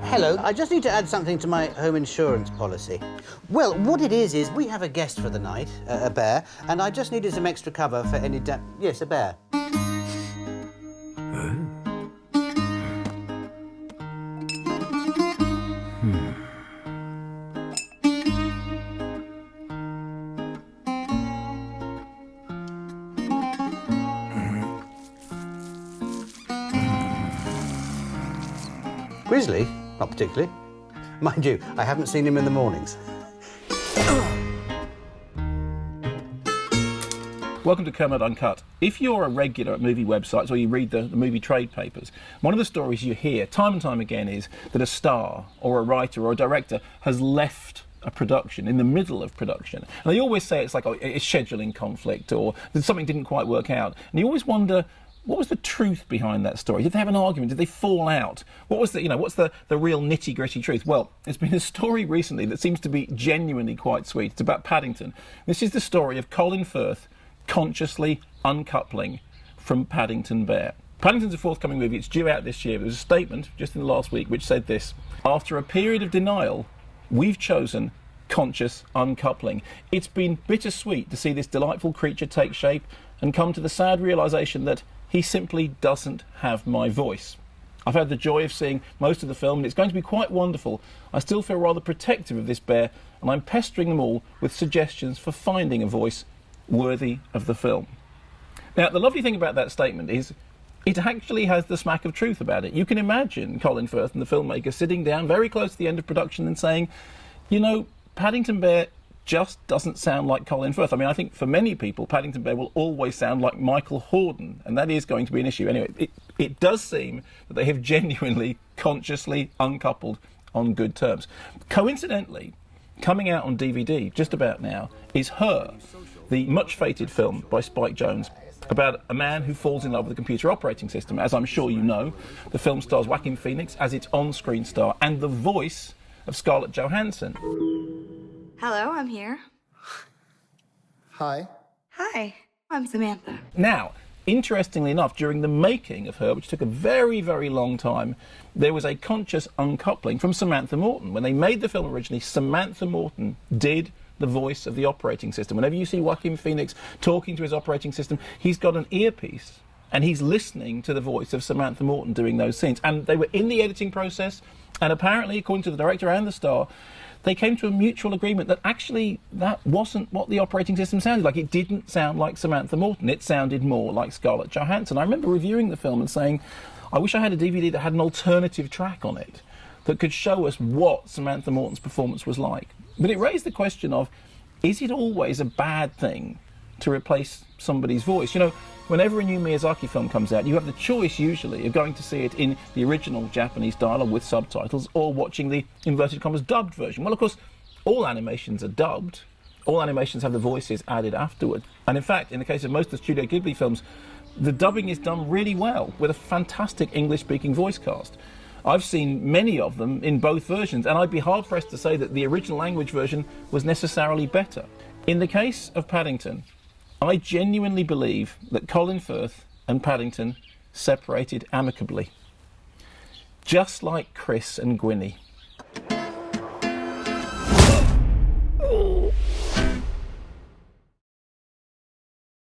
Hello, I just need to add something to my home insurance policy. Well, what it is we have a guest for the night, a bear, and I just needed some extra cover for any Yes, a bear. Grizzly? Not particularly. Mind you, I haven't seen him in the mornings. Welcome to Kermode Uncut. If you're a regular at movie websites or you read the movie trade papers, one of the stories you hear time and time again is that a star or a writer or a director has left a production in the middle of production. And they always say it's like, oh, it's scheduling conflict or that something didn't quite work out. And you always wonder, what was the truth behind that story? Did they have an argument? Did they fall out? What was what's the real nitty-gritty truth? Well, there's been a story recently that seems to be genuinely quite sweet. It's about Paddington. This is the story of Colin Firth consciously uncoupling from Paddington Bear. Paddington's a forthcoming movie. It's due out this year. There was a statement just in the last week which said this: after a period of denial, we've chosen conscious uncoupling. It's been bittersweet to see this delightful creature take shape and come to the sad realisation that he simply doesn't have my voice. I've had the joy of seeing most of the film and it's going to be quite wonderful. I still feel rather protective of this bear and I'm pestering them all with suggestions for finding a voice worthy of the film. Now, the lovely thing about that statement is it actually has the smack of truth about it. You can imagine Colin Firth and the filmmaker sitting down very close to the end of production and saying, you know, Paddington Bear just doesn't sound like Colin Firth. I mean, I think for many people, Paddington Bear will always sound like Michael Hordern, and that is going to be an issue. Anyway, it does seem that they have genuinely, consciously uncoupled on good terms. Coincidentally, coming out on DVD just about now is Her, the much-fated film by Spike Jonze about a man who falls in love with a computer operating system. As I'm sure you know, the film stars Joaquin Phoenix as its on-screen star and the voice of Scarlett Johansson. Hello, I'm here. Hi. Hi, I'm Samantha. Now, interestingly enough, during the making of Her, which took a very, very long time, there was a conscious uncoupling from Samantha Morton. When they made the film originally, Samantha Morton did the voice of the operating system. Whenever you see Joaquin Phoenix talking to his operating system, he's got an earpiece and he's listening to the voice of Samantha Morton doing those scenes. And they were in the editing process, and apparently, according to the director and the star, they came to a mutual agreement that actually that wasn't what the operating system sounded like. It didn't sound like Samantha Morton. It sounded more like Scarlett Johansson. I remember reviewing the film and saying, I wish I had a DVD that had an alternative track on it that could show us what Samantha Morton's performance was like. But it raised the question of, is it always a bad thing to replace somebody's voice? You know, whenever a new Miyazaki film comes out, you have the choice usually of going to see it in the original Japanese dialogue with subtitles or watching the inverted commas dubbed version. Well, of course, all animations are dubbed. All animations have the voices added afterward. And in fact, in the case of most of the Studio Ghibli films, the dubbing is done really well with a fantastic English-speaking voice cast. I've seen many of them in both versions, and I'd be hard-pressed to say that the original language version was necessarily better. In the case of Paddington, I genuinely believe that Colin Firth and Paddington separated amicably, just like Chris and Gwynnie.